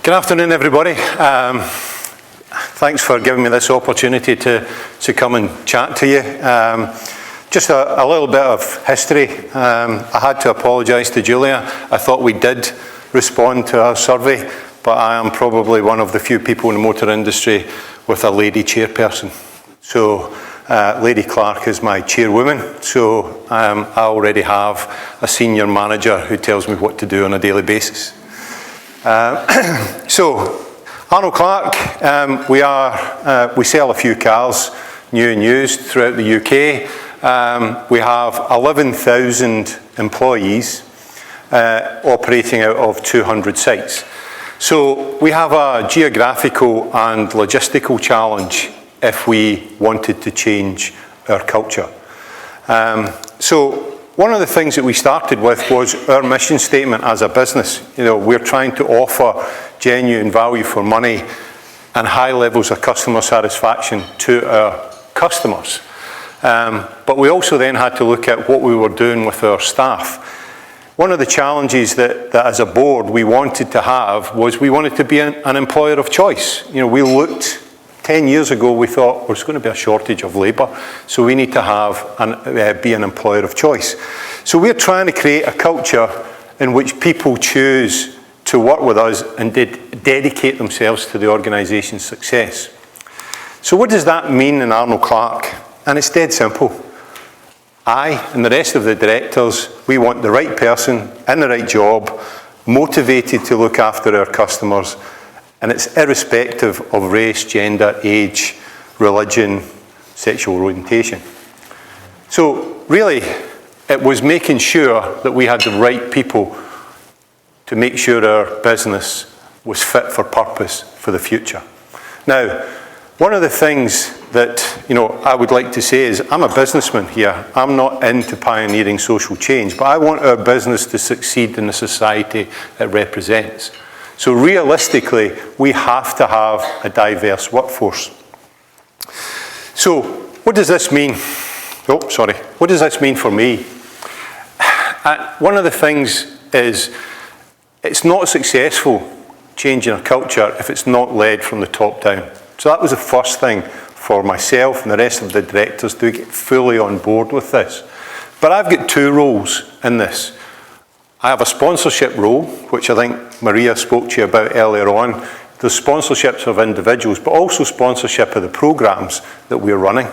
Good afternoon, everybody. Thanks for giving me this opportunity to come and chat to you. Just a little bit of history. I had to apologise to Julia. I thought we did respond to our survey, but I am probably one of the few people in the motor industry with a lady chairperson. So Lady Clark is my chairwoman, so I already have a senior manager who tells me what to do on a daily basis. So, Arnold Clark, we sell a few cars, new and used, throughout the UK. We have 11,000 employees operating out of 200 sites. So we have a geographical and logistical challenge if we wanted to change our culture. So one of the things that we started with was our mission statement as a business. You know, we're trying to offer genuine value for money and high levels of customer satisfaction to our customers. But we also then had to look at what we were doing with our staff. One of the challenges that as a board we wanted to have was we wanted to be an employer of choice. You know, we looked 10 years ago, we thought there's going to be a shortage of labour, so we need to have be an employer of choice. So we're trying to create a culture in which people choose to work with us and dedicate themselves to the organisation's success. So what does that mean in Arnold Clark? And it's dead simple. I and the rest of the directors, we want the right person in the right job, motivated to look after our customers, and it's irrespective of race, gender, age, religion, sexual orientation. So really, it was making sure that we had the right people to make sure our business was fit for purpose for the future. Now, one of the things that I would like to say is I'm a businessman here. I'm not into pioneering social change, but I want our business to succeed in the society it represents. So realistically, we have to have a diverse workforce. So what does this mean? What does this mean for me? One of the things is it's not successful changing a culture if it's not led from the top down. So that was the first thing for myself and the rest of the directors to get fully on board with this. But I've got two roles in this. I have a sponsorship role, which I think Maria spoke to you about earlier on. The sponsorships of individuals, but also sponsorship of the programs that we're running.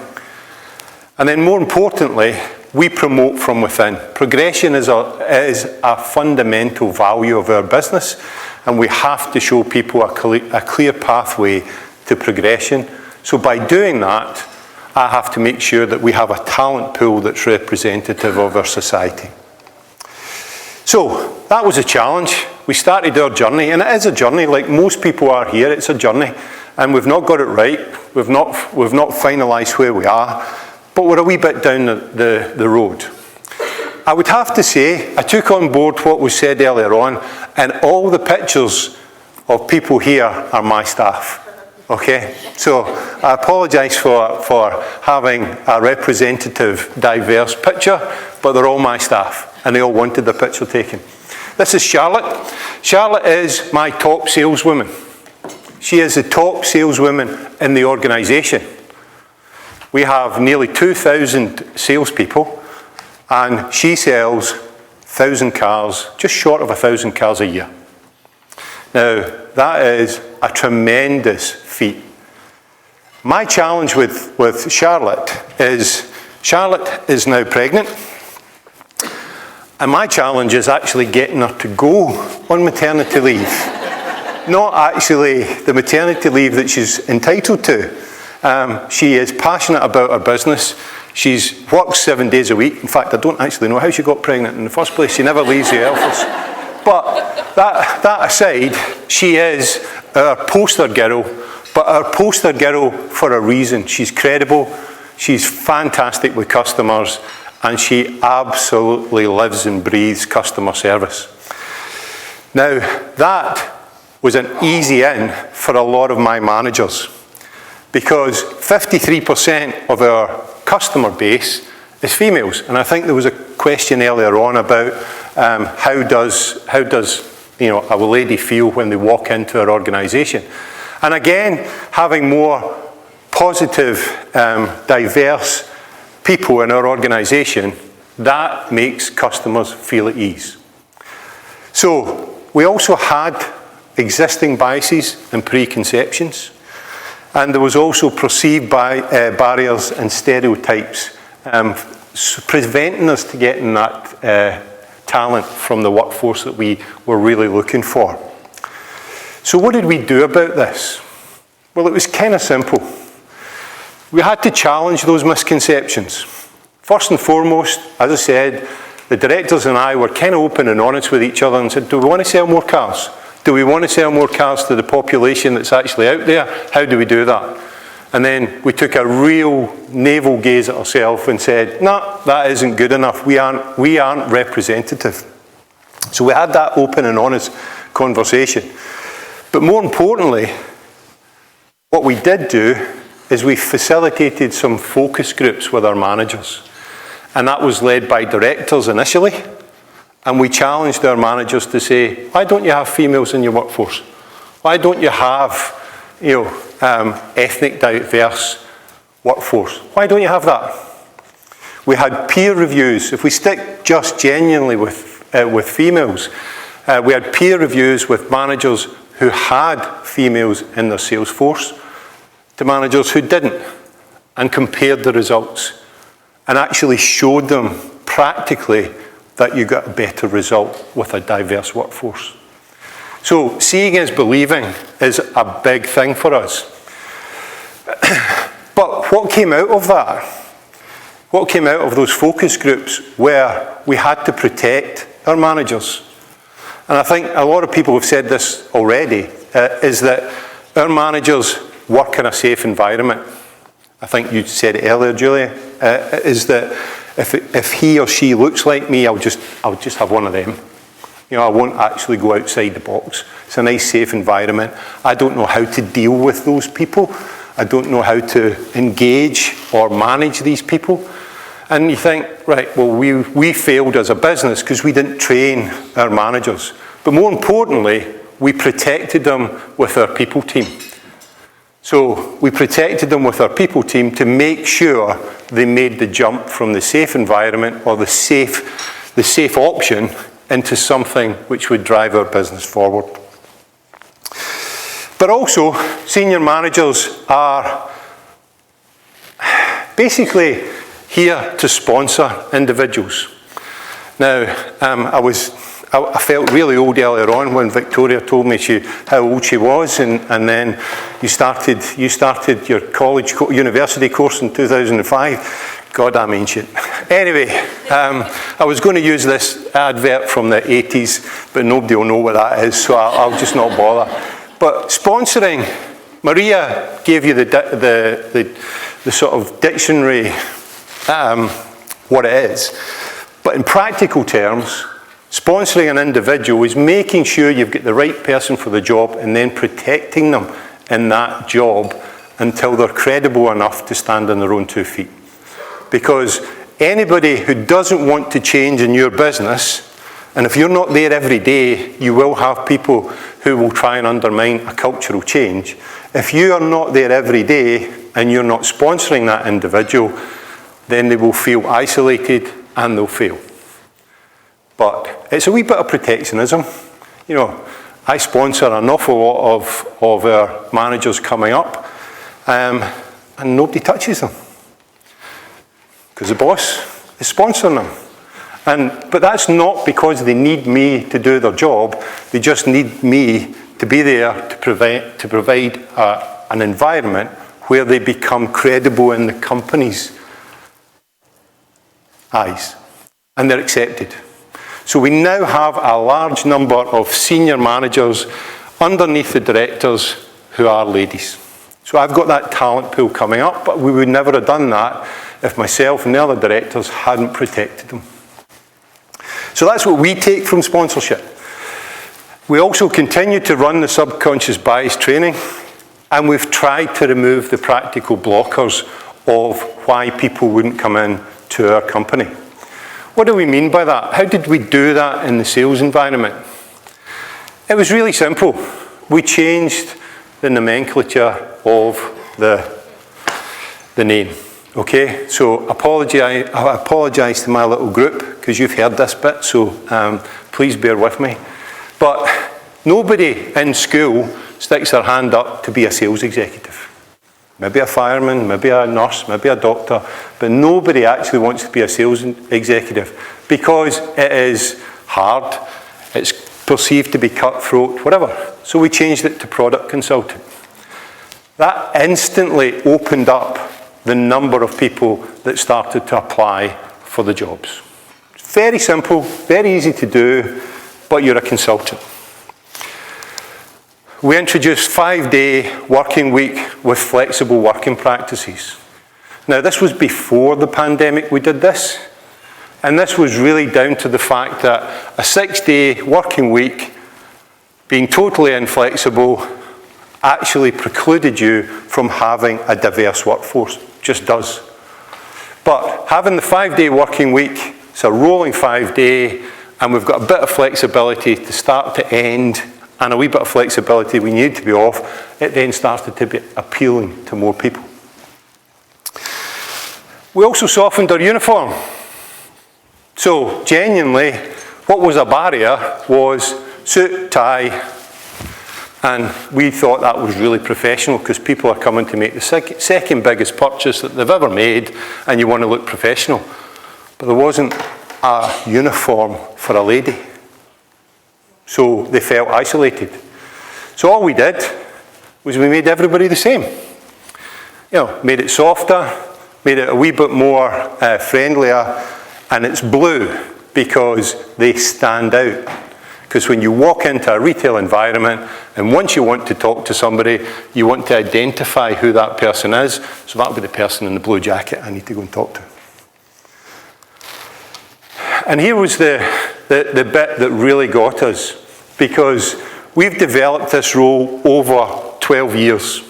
And then more importantly, we promote from within. Progression is a fundamental value of our business, and we have to show people a clear pathway to progression. So by doing that, I have to make sure that we have a talent pool that's representative of our society. So that was a challenge. We started our journey, and it is a journey. Like most people are here, it's a journey, and we've not got it right. We've not finalised where we are, but we're a wee bit down the road. I would have to say I took on board what was said earlier on, and all the pictures of people here are my staff. Okay, so I apologise for having a representative, diverse picture, but they're all my staff, and they all wanted their picture taken. This is Charlotte. Charlotte is my top saleswoman. She is the top saleswoman in the organisation. We have nearly 2,000 salespeople, and she sells 1,000 cars, just short of 1,000 cars a year. Now, that is a tremendous feat. My challenge with Charlotte is now pregnant, and my challenge is actually getting her to go on maternity leave. Not actually the maternity leave that she's entitled to. She is passionate about her business. She works 7 days a week. In fact, I don't actually know how she got pregnant in the first place. She never leaves the office. But that aside, she is our poster girl, but our poster girl for a reason. She's credible, she's fantastic with customers, and she absolutely lives and breathes customer service. Now, that was an easy in for a lot of my managers, because 53% of our customer base is females. And I think there was a question earlier on about how does a lady feel when they walk into our organisation. And again, having more positive, diverse people in our organisation, that makes customers feel at ease. So we also had existing biases and preconceptions, and there was also perceived barriers and stereotypes preventing us to getting that talent from the workforce that we were really looking for. So what did we do about this? Well, it was kind of simple. We had to challenge those misconceptions. First and foremost, as I said, the directors and I were kind of open and honest with each other and said, do we want to sell more cars? Do we want to sell more cars to the population that's actually out there? How do we do that? And then we took a real navel gaze at ourselves and said, no, that isn't good enough. We aren't representative. So we had that open and honest conversation. But more importantly, what we did do is we facilitated some focus groups with our managers. And that was led by directors initially. And we challenged our managers to say, why don't you have females in your workforce? Why don't you have, ethnic diverse workforce? Why don't you have that? We had peer reviews. If we stick just genuinely with females, we had peer reviews with managers who had females in their sales force to managers who didn't, and compared the results and actually showed them practically that you got a better result with a diverse workforce. So seeing is believing is a big thing for us. But what came out of that? What came out of those focus groups where we had to protect our managers? And I think a lot of people have said this already, is that our managers work in a safe environment. I think you said it earlier, Julia, is that if he or she looks like me, I'll just have one of them. I won't actually go outside the box. It's a nice, safe environment. I don't know how to deal with those people. I don't know how to engage or manage these people. And you think, right, well, we failed as a business because we didn't train our managers. But more importantly, we protected them with our people team. So we protected them with our people team to make sure they made the jump from the safe environment or the safe option into something which would drive our business forward. But also, senior managers are basically here to sponsor individuals. Now, I felt really old earlier on when Victoria told me how old she was, and then you started your university course in 2005. God, I'm ancient. Anyway, I was going to use this advert from the 80s, but nobody will know what that is, so I'll just not bother. But sponsoring, Maria gave you the sort of dictionary, what it is. But in practical terms, sponsoring an individual is making sure you've got the right person for the job and then protecting them in that job until they're credible enough to stand on their own 2 feet. Because anybody who doesn't want to change in your business, and if you're not there every day, you will have people who will try and undermine a cultural change. If you are not there every day and you're not sponsoring that individual, then they will feel isolated and they'll fail. But it's a wee bit of protectionism. I sponsor an awful lot of our managers coming up, and nobody touches them because the boss is sponsoring them. But that's not because they need me to do their job. They just need me to be there to provide an environment where they become credible in the company's eyes and they're accepted. So we now have a large number of senior managers underneath the directors who are ladies. So I've got that talent pool coming up, but we would never have done that if myself and the other directors hadn't protected them. So that's what we take from sponsorship. We also continue to run the subconscious bias training, and we've tried to remove the practical blockers of why people wouldn't come in to our company. What do we mean by that? How did we do that in the sales environment? It was really simple. We changed the nomenclature of the name. Okay, so I apologise to my little group, because you've heard this bit, so please bear with me. But nobody in school sticks their hand up to be a sales executive. Maybe a fireman, maybe a nurse, maybe a doctor, but nobody actually wants to be a sales executive because it is hard, it's perceived to be cutthroat, whatever. So we changed it to product consultant. That instantly opened up the number of people that started to apply for the jobs. Very simple, very easy to do, but you're a consultant. We introduced 5-day working week with flexible working practices. Now, this was before the pandemic we did this, and this was really down to the fact that a 6-day working week, being totally inflexible, actually precluded you from having a diverse workforce. Just does. But having the 5-day working week, it's a rolling 5-day, and we've got a bit of flexibility to start to end, and a wee bit of flexibility we need to be off, it then started to be appealing to more people. We also softened our uniform. So genuinely, what was a barrier was suit, tie, and we thought that was really professional because people are coming to make the second biggest purchase that they've ever made, and you want to look professional. But there wasn't a uniform for a lady. So they felt isolated. So all we did was we made everybody the same. You know, made it softer, made it a wee bit more friendlier, and it's blue because they stand out. Because when you walk into a retail environment, and once you want to talk to somebody, you want to identify who that person is. So that'll be the person in the blue jacket I need to go and talk to. And here was the bit that really got us, because we've developed this role over 12 years.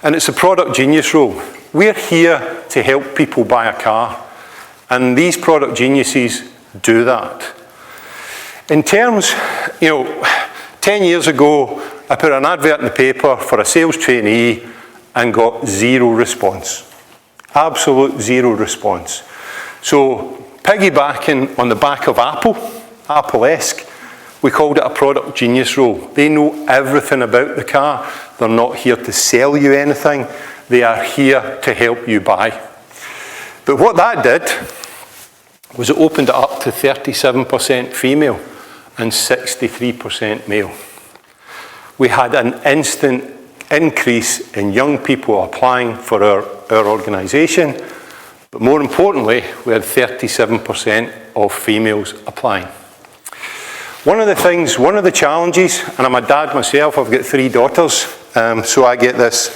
And it's a product genius role. We're here to help people buy a car. And these product geniuses do that. In terms, 10 years ago, I put an advert in the paper for a sales trainee and got zero response. Absolute zero response. So, piggybacking on the back of Apple-esque, we called it a product genius role. They know everything about the car. They're not here to sell you anything. They are here to help you buy. But what that did was it opened it up to 37% female and 63% male. We had an instant increase in young people applying for our organisation, but more importantly, we had 37% of females applying. One of the challenges, and I'm a dad myself, I've got 3 daughters, so I get this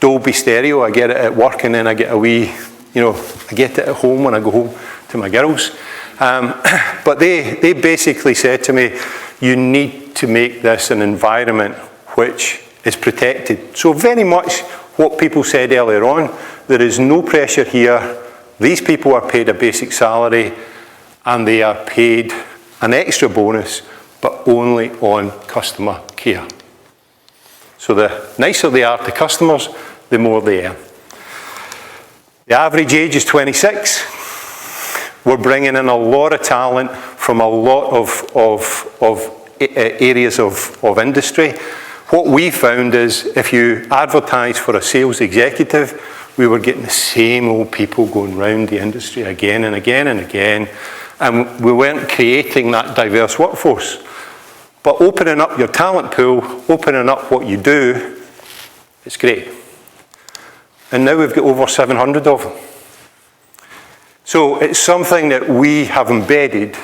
Dolby stereo, I get it at work, and then I get a wee, I get it at home when I go home to my girls. But they basically said to me, you need to make this an environment which is protected. So very much what people said earlier on, there is no pressure here. These people are paid a basic salary, and they are paid an extra bonus, but only on customer care. So the nicer they are to customers, the more they earn. The average age is 26. We're bringing in a lot of talent from a lot of areas of industry. What we found is if you advertise for a sales executive, we were getting the same old people going round the industry again and again and again, and we weren't creating that diverse workforce. But opening up your talent pool, opening up what you do, it's great. And now we've got over 700 of them. So it's something that we have embedded,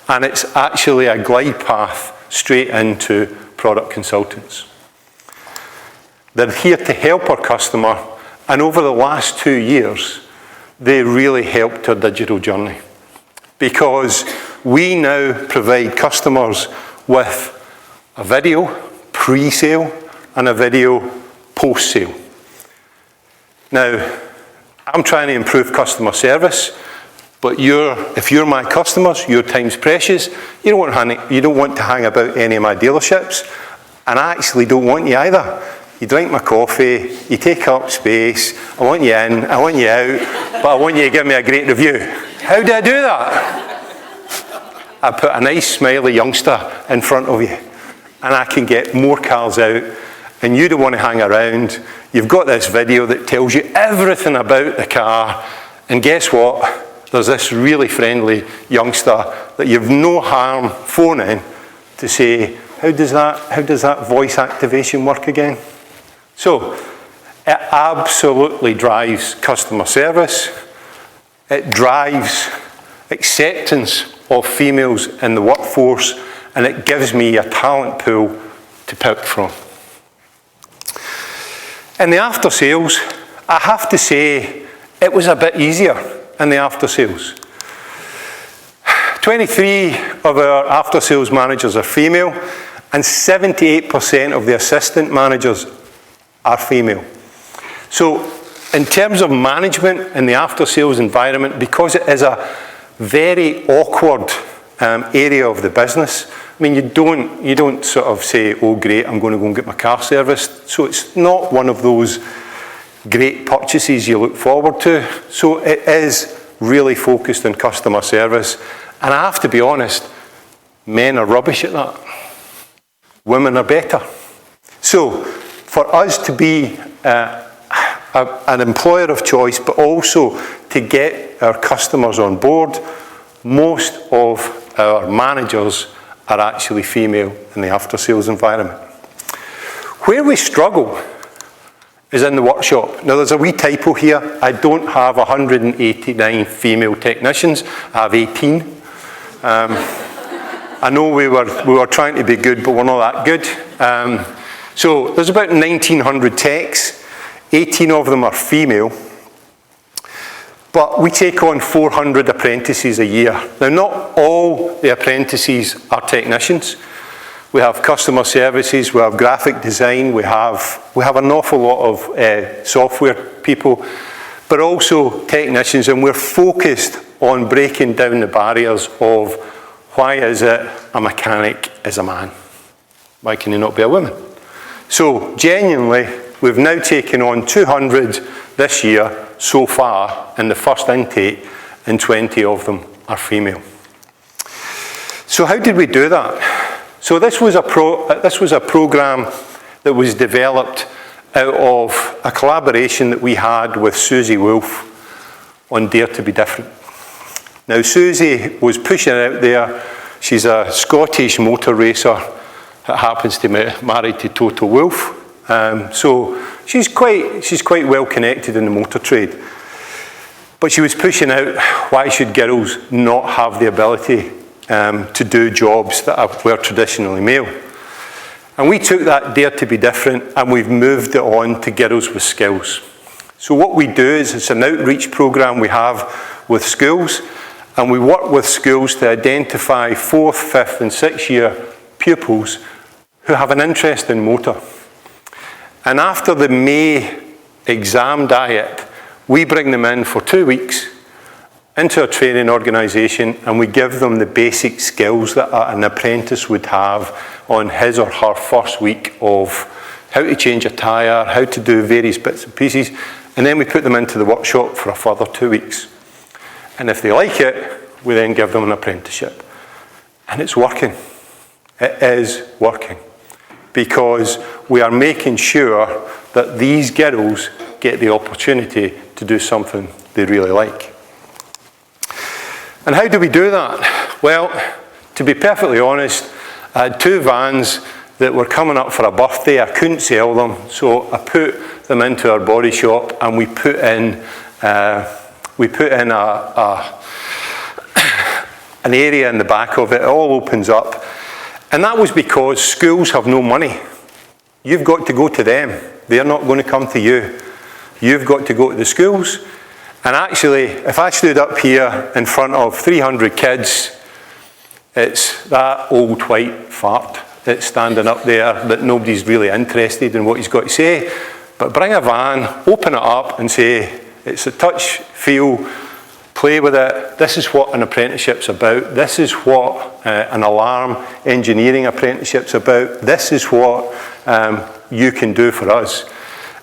and it's actually a glide path straight into product consultants. They're here to help our customer, and over the last 2 years, they really helped our digital journey, because we now provide customers with a video pre-sale and a video post-sale. Now, I'm trying to improve customer service. But if you're my customers, your time's precious. You don't want to hang about any of my dealerships, and I actually don't want you either. You drink my coffee, you take up space, I want you in, I want you out, but I want you to give me a great review. How do I do that? I put a nice smiley youngster in front of you, and I can get more cars out, and you don't want to hang around. You've got this video that tells you everything about the car, and guess what? There's this really friendly youngster that you've no harm phoning to say, how does that voice activation work again? So, it absolutely drives customer service. It drives acceptance of females in the workforce, and it gives me a talent pool to pick from. In the after sales, I have to say it was a bit easier in the after sales. 23 of our after sales managers are female, and 78% of the assistant managers are female. So in terms of management in the after sales environment, because it is a very awkward area of the business, I mean, you don't sort of say, oh great, I'm going to go and get my car serviced. So it's not one of those great purchases you look forward to. So it is really focused on customer service. And I have to be honest, men are rubbish at that. Women are better. So for us to be an employer of choice, but also to get our customers on board, most of our managers are actually female in the after-sales environment. Where we struggle is in the workshop. Now there's a wee typo here. I don't have 189 female technicians. I have 18. I know we were trying to be good, but we're not that good. So there's about 1,900 techs. 18 of them are female. But we take on 400 apprentices a year. Now, not all the apprentices are technicians. We have customer services, we have graphic design, we have an awful lot of software people, but also technicians, and we're focused on breaking down the barriers of why is it a mechanic is a man? Why can he not be a woman? So, genuinely, we've now taken on 200 this year so far in the first intake, and 20 of them are female. So how did we do that? So this was a program that was developed out of a collaboration that we had with Susie Wolf on Dare to be Different. Now Susie was pushing it out there. She's a Scottish motor racer that happens to be married to Toto Wolff. So she's quite well connected in the motor trade. But she was pushing out, why should girls not have the ability to do jobs that were traditionally male? And we took that Dare to be Different and we've moved it on to Girls with Skills. So what we do is it's an outreach program we have with schools, and we work with schools to identify 4th, 5th and 6th year pupils who have an interest in motor. And after the May exam diet, we bring them in for 2 weeks into a training organisation, and we give them the basic skills that an apprentice would have on his or her first week of how to change a tyre, how to do various bits and pieces, and then we put them into the workshop for a further 2 weeks. And if they like it, we then give them an apprenticeship. And it's working. It is working. Because we are making sure that these girls get the opportunity to do something they really like. And how do we do that? Well, to be perfectly honest, I had 2 vans that were coming up for a birthday. I couldn't sell them, so I put them into our body shop, and we put in an area in the back of it. It all opens up. And that was because schools have no money. You've got to go to them. They're not going to come to you. You've got to go to the schools. And actually, if I stood up here in front of 300 kids, it's that old white fart that's standing up there that nobody's really interested in what he's got to say. But bring a van, open it up and say, it's a touch, feel, play with it. This is what an apprenticeship's about. This is what an alarm engineering apprenticeship's about. This is what you can do for us.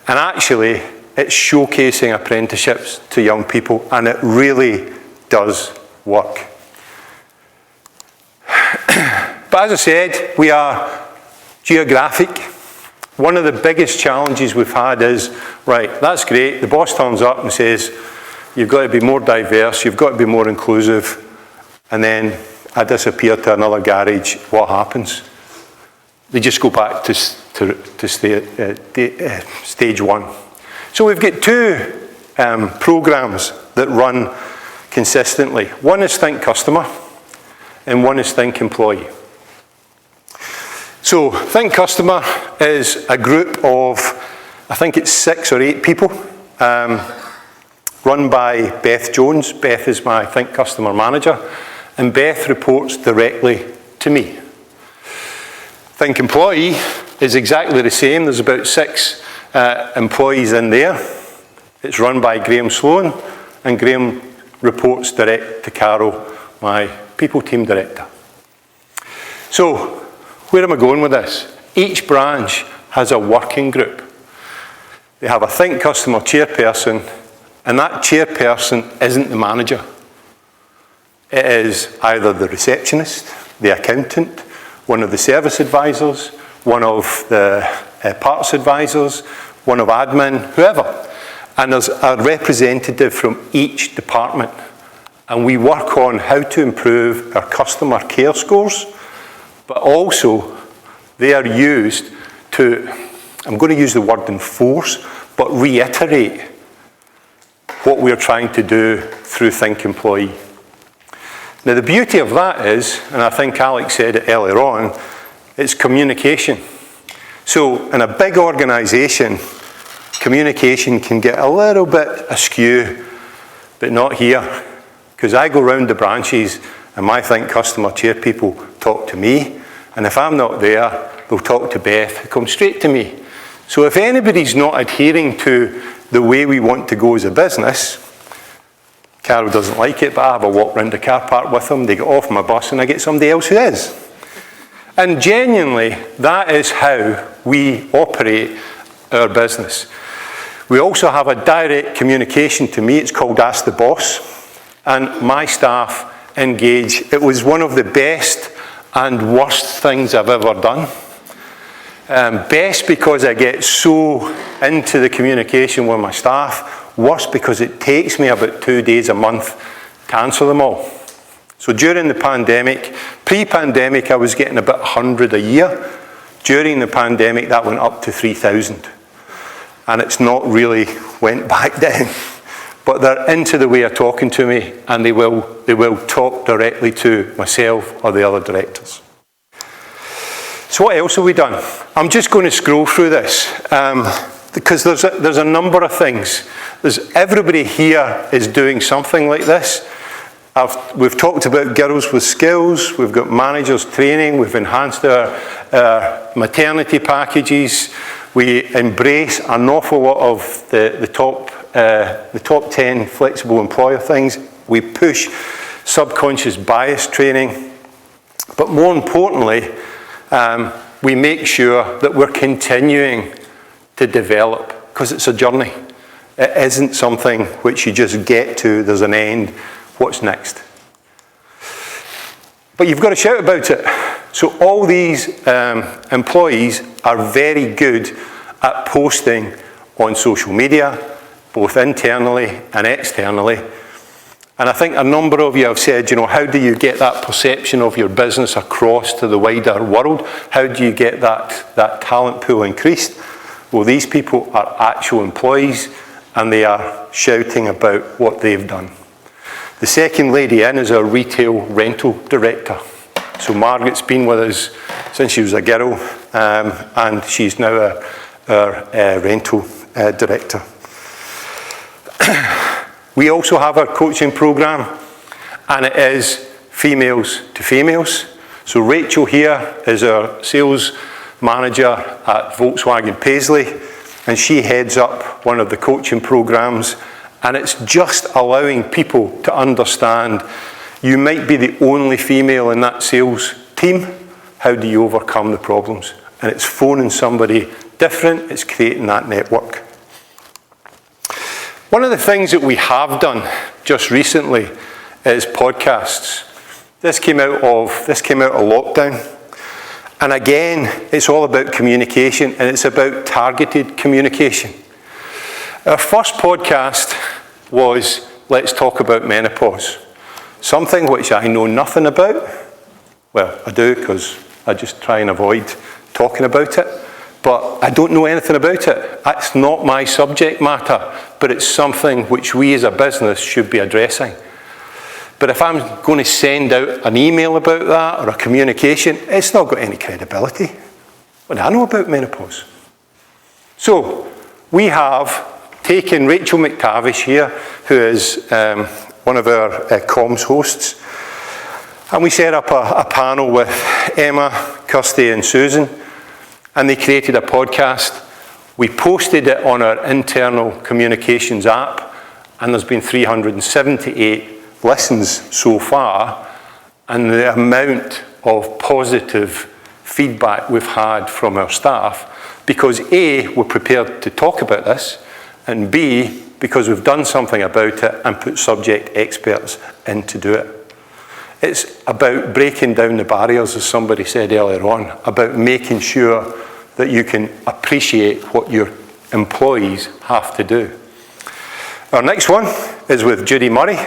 And actually, it's showcasing apprenticeships to young people, and it really does work. But as I said, we are geographic. One of the biggest challenges we've had is, right, that's great. The boss turns up and says, you've got to be more diverse, you've got to be more inclusive, and then I disappear to another garage. What happens? They just go back to stage one. So we've got two programs that run consistently. One is Think Customer, and one is Think Employee. So Think Customer is a group of, I think it's 6 or 8 people, run by Beth Jones. Beth is my Think Customer manager, and Beth reports directly to me. Think Employee is exactly the same. There's about 6 employees in there. It's run by Graham Sloan, and Graham reports direct to Carol, my people team director. So, where am I going with this? Each branch has a working group. They have a Think Customer chairperson, and that chairperson isn't the manager. It is either the receptionist, the accountant, one of the service advisors, one of the parts advisors, one of admin, whoever. And there's a representative from each department. And we work on how to improve our customer care scores, but also they are used to, I'm going to use the word enforce, but reiterate what we're trying to do through Think Employee. Now the beauty of that is, and I think Alex said it earlier on, it's communication. So in a big organisation, communication can get a little bit askew, but not here. Because I go round the branches and my Think Customer chair people talk to me, and if I'm not there, they'll talk to Beth, who comes straight to me. So if anybody's not adhering to the way we want to go as a business, Carol doesn't like it, but I have a walk round the car park with them, they get off my bus and I get somebody else who is. And genuinely, that is how we operate our business. We also have a direct communication to me, it's called Ask the Boss. And my staff engage. It was one of the best and worst things I've ever done. Best because I get so into the communication with my staff. Worst because it takes me about 2 days a month to answer them all. So during the pandemic, pre-pandemic I was getting about 100 a year. During the pandemic that went up to 3,000. And it's not really went back down. But they're into the way of talking to me, and they will talk directly to myself or the other directors. So what else have we done? I'm just going to scroll through this because there's a number of things. Everybody here is doing something like this. We've talked about girls with skills. We've got managers training. We've enhanced our maternity packages. We embrace an awful lot of the top 10 flexible employer things. We push subconscious bias training. But more importantly, we make sure that we're continuing to develop, because it's a journey. It isn't something which you just get to, there's an end, what's next? But you've got to shout about it. So all these employees are very good at posting on social media, both internally and externally. And I think a number of you have said, how do you get that perception of your business across to the wider world? How do you get that talent pool increased? Well, these people are actual employees and they are shouting about what they've done. The second lady in is our retail rental director. So Margaret's been with us since she was a girl, and she's now our rental director. We also have our coaching program, and it is females to females. So Rachel here is our sales manager at Volkswagen Paisley, and she heads up one of the coaching programs, And it's just allowing people to understand you might be the only female in that sales team. How do you overcome the problems? And it's phoning somebody different, it's creating that network. One of the things that we have done just recently is podcasts. This came out of lockdown. And again, it's all about communication, and it's about targeted communication. Our first podcast was Let's Talk About Menopause. Something which I know nothing about. Well, I do, because I just try and avoid talking about it. But I don't know anything about it. That's not my subject matter, but it's something which we as a business should be addressing. But if I'm going to send out an email about that or a communication, it's not got any credibility. What do I know about menopause? So we have taken Rachel McTavish here, who is one of our comms hosts, and we set up a panel with Emma, Kirsty and Susan, and they created a podcast. We posted it on our internal communications app, and there's been 378 listens so far, and the amount of positive feedback we've had from our staff, because A, we're prepared to talk about this, and B, because we've done something about it and put subject experts in to do it. It's about breaking down the barriers, as somebody said earlier on, about making sure that you can appreciate what your employees have to do. Our next one is with Judy Murray.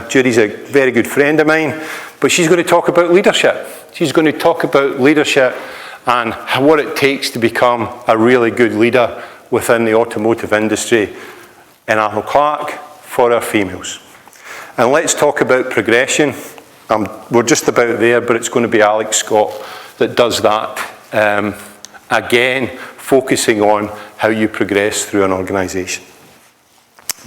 Judy's a very good friend of mine, but she's going to talk about leadership. She's going to talk about leadership and what it takes to become a really good leader within the automotive industry in Arnold Clark for our females. And let's talk about progression. We're just about there, but it's going to be Alex Scott that does that. Again, focusing on how you progress through an organisation.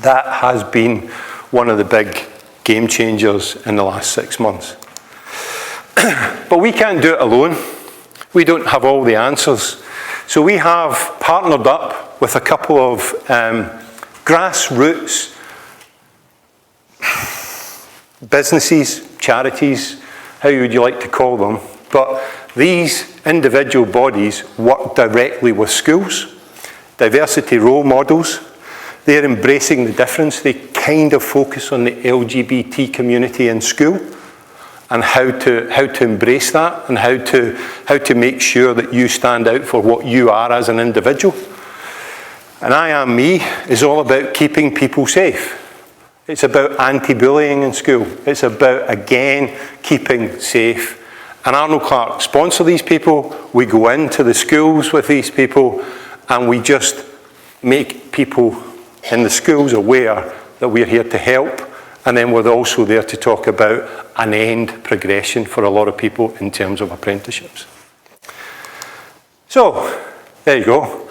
That has been one of the big game changers in the last 6 months. But we can't do it alone. We don't have all the answers. So we have partnered up with a couple of grassroots businesses, charities, how would you like to call them? But these individual bodies work directly with schools, diversity role models. They're embracing the difference. They kind of focus on the LGBT community in school and how to embrace that and how to make sure that you stand out for what you are as an individual. And I Am Me is all about keeping people safe. It's about anti-bullying in school. It's about, again, keeping safe. And Arnold Clark sponsor these people. We go into the schools with these people and we just make people in the schools aware that we're here to help, and then we're also there to talk about an end progression for a lot of people in terms of apprenticeships. So, there you go.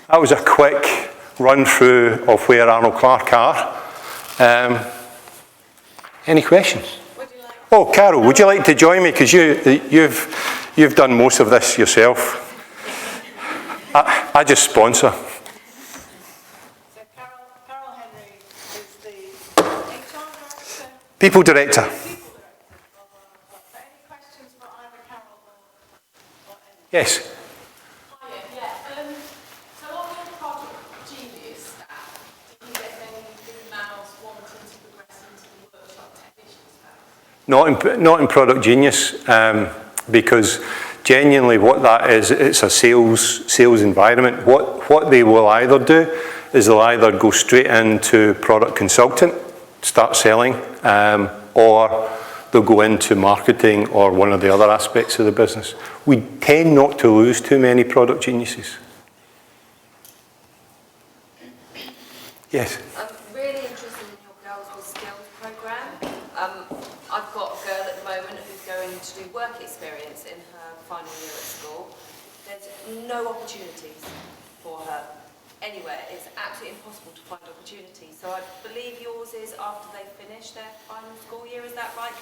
That was a quick run through of where Arnold Clark are. Any questions? Oh, Carol, would you like to join me? Because you've done most of this yourself. I just sponsor. People director. Any questions for either Carol or Yes. So on your project Genius staff, do you get many females wanting to progress into the workshop technician staff? Not in Product Genius, because genuinely what that is, it's a sales environment. What they will either do is they'll either go straight into product consultant, start selling, or they'll go into marketing or one of the other aspects of the business. We tend not to lose too many product geniuses. Yes? I'm really interested in your Girls with Skills programme. I've got a girl at the moment who's going to do work experience in her final year at school. There's no opportunities for her anywhere. It's absolutely impossible to find opportunities. So I believe yours is after they finish their final school year, is that right?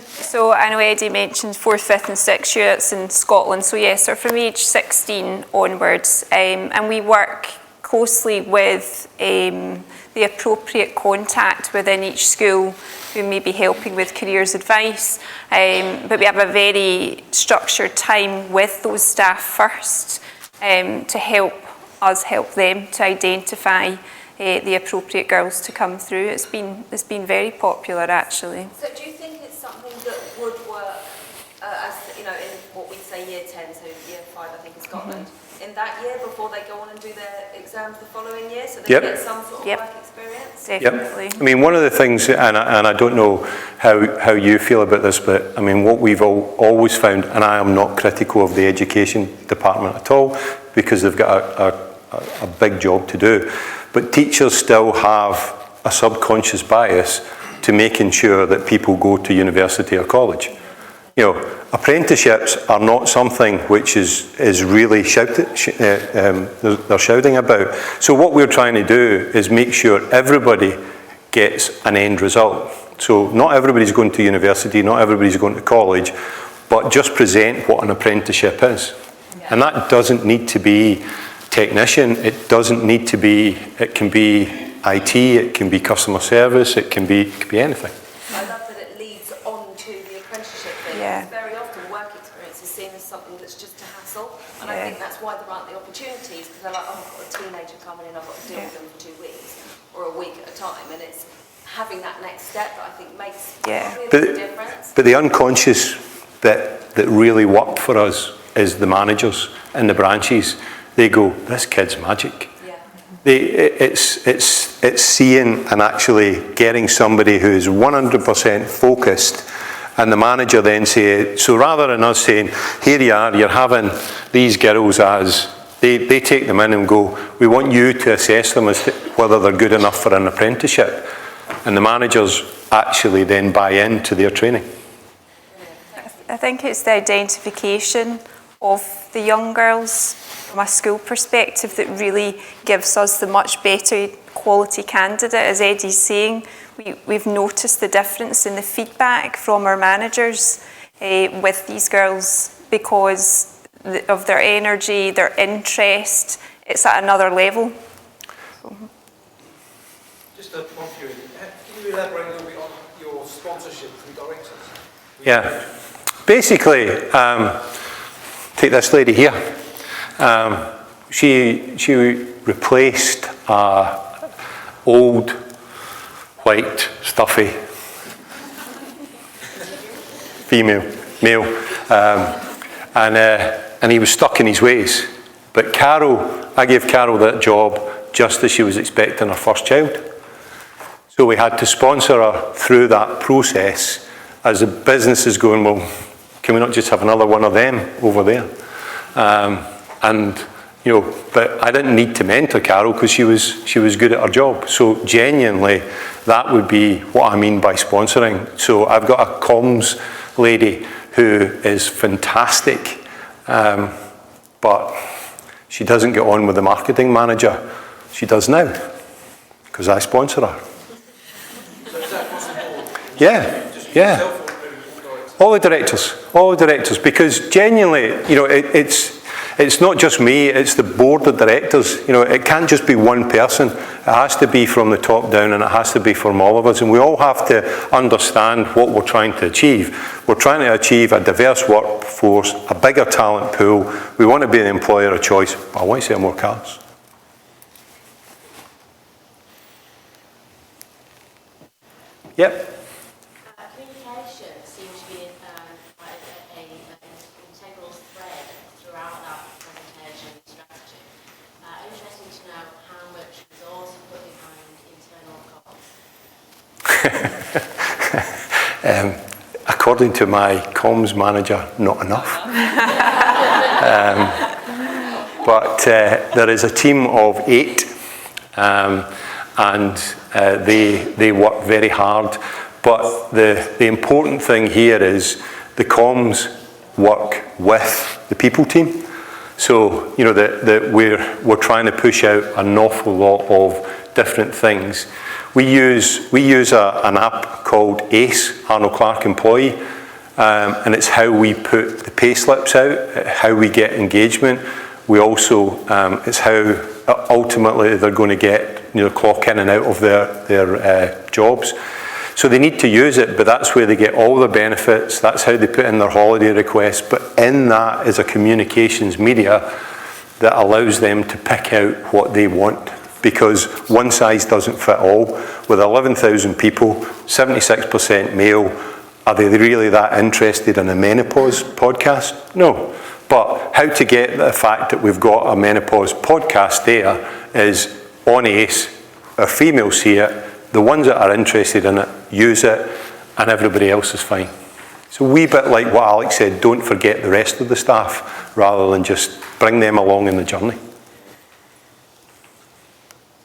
So I know Eddie mentioned 4th, 5th and 6th year, it's in Scotland. So yes, they're from age 16 onwards. And we work closely with the appropriate contact within each school who may be helping with careers advice, but we have a very structured time with those staff first to help us help them to identify the appropriate girls to come through. It's been very popular, actually. So do you think it's something that would work, as you know, in what we'd say year 10, so year 5, I think, in Scotland, in that year before they go on and do their exams the following year, so they get some sort of work experience? Definitely. I mean, one of the things, and I don't know how you feel about this, but I mean, what we've always found, and I am not critical of the education department at all, because they've got a big job to do, but teachers still have a subconscious bias to making sure that people go to university or college. You know, apprenticeships are not something which is really they're shouting about. So what we're trying to do is make sure everybody gets an end result. So not everybody's going to university, not everybody's going to college, but just present what an apprenticeship is. Yeah. And that doesn't need to be technician, it doesn't need to be, it can be IT, it can be customer service, it can be anything. I love that it leads on to the apprenticeship thing. Yeah. Very often work experience is seen as something that's just a hassle, and I think that's why there aren't the opportunities, because they're like, oh, I've got a teenager coming in, I've got to deal with them for 2 weeks or a week at a time, and it's having that next step that I think makes really a difference. But the unconscious bit that really worked for us is the managers in the branches. They go, this kid's magic. Yeah. It's seeing and actually getting somebody who is 100% focused, and the manager then say, so rather than us saying, here you are, you're having these girls as, they take them in and go, we want you to assess them as to whether they're good enough for an apprenticeship. And the managers actually then buy into their training. I think it's the identification of the young girls from a school perspective that really gives us the much better quality candidate. As Eddie's saying, we've noticed the difference in the feedback from our managers with these girls because of their energy, their interest. It's at another level. Just a one for you. Can you elaborate a little bit on your sponsorship for the directors? Yeah. Basically, take this lady here. She replaced a old, white, stuffy male, and he was stuck in his ways. But I gave Carol that job just as she was expecting her first child. So we had to sponsor her through that process as the business is going, well, can we not just have another one of them over there? And you know, but I didn't need to mentor Carol because she was good at her job. So genuinely, that would be what I mean by sponsoring. So I've got a comms lady who is fantastic, but she doesn't get on with the marketing manager. She does now because I sponsor her. So is that possible? Yeah. All the directors, because genuinely, you know, it's not just me, it's the board of directors. You know, it can't just be one person. It has to be from the top down, and it has to be from all of us. And we all have to understand what we're trying to achieve. We're trying to achieve a diverse workforce, a bigger talent pool. We want to be the employer of choice, but I want to sell more cars. Yep. Communication seems to be quite an integral thread throughout that presentation strategy. Interesting to know how much resource you put behind internal comms. According to my comms manager, not enough. But there is a team of 8, and they work very hard. But the important thing here is the comms work with the people team. So you know that we're trying to push out an awful lot of different things. We use an app called ACE, Arnold Clark Employee, and it's how we put the pay slips out, how we get engagement. We also it's how ultimately they're going to get clock in and out of their jobs. So they need to use it, but that's where they get all the benefits. That's how they put in their holiday requests. But in that is a communications media that allows them to pick out what they want, because one size doesn't fit all. With 11,000 people, 76% male, are they really that interested in a menopause podcast? No. But how to get the fact that we've got a menopause podcast there is on ACE, our females see it, the ones that are interested in it use it, and everybody else is fine. It's a wee bit like what Alex said, don't forget the rest of the staff, rather than just bring them along in the journey.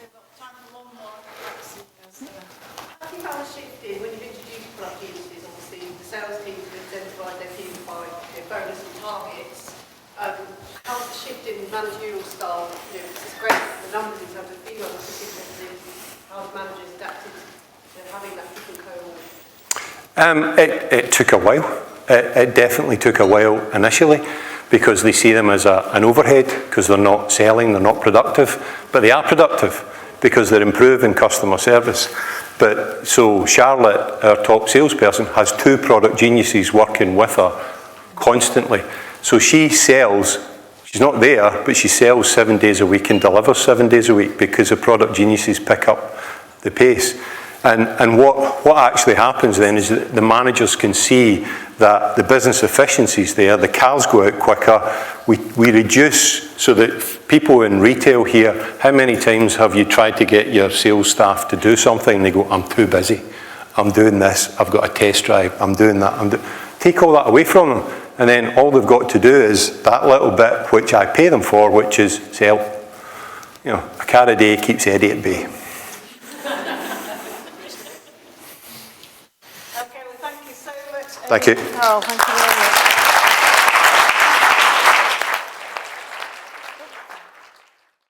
We've got time for one more. How do you balance shifting when you've introduced product geniuses? Obviously, the sales team have identified their team by their bonus and targets. How's the shift in managerial style? It's great, the numbers in terms of females, I think interesting. How the managers adapted to having that different cohort? It took a while. It definitely took a while initially, because they see them as an overhead, because they're not selling, they're not productive, but they are productive because they're improving customer service. But so Charlotte, our top salesperson, has 2 product geniuses working with her constantly. So she sells, she's not there, but she sells 7 days a week and delivers 7 days a week, because the product geniuses pick up the pace. And what actually happens then is that the managers can see that the business efficiencies there, the cars go out quicker, we reduce, so that people in retail here, how many times have you tried to get your sales staff to do something and they go, I'm too busy, I'm doing this, I've got a test drive, I'm doing that, take all that away from them, and then all they've got to do is that little bit which I pay them for, which is sell. A car a day keeps Eddie at bay. Okay, well, thank you so much. Thank you. Oh, thank you.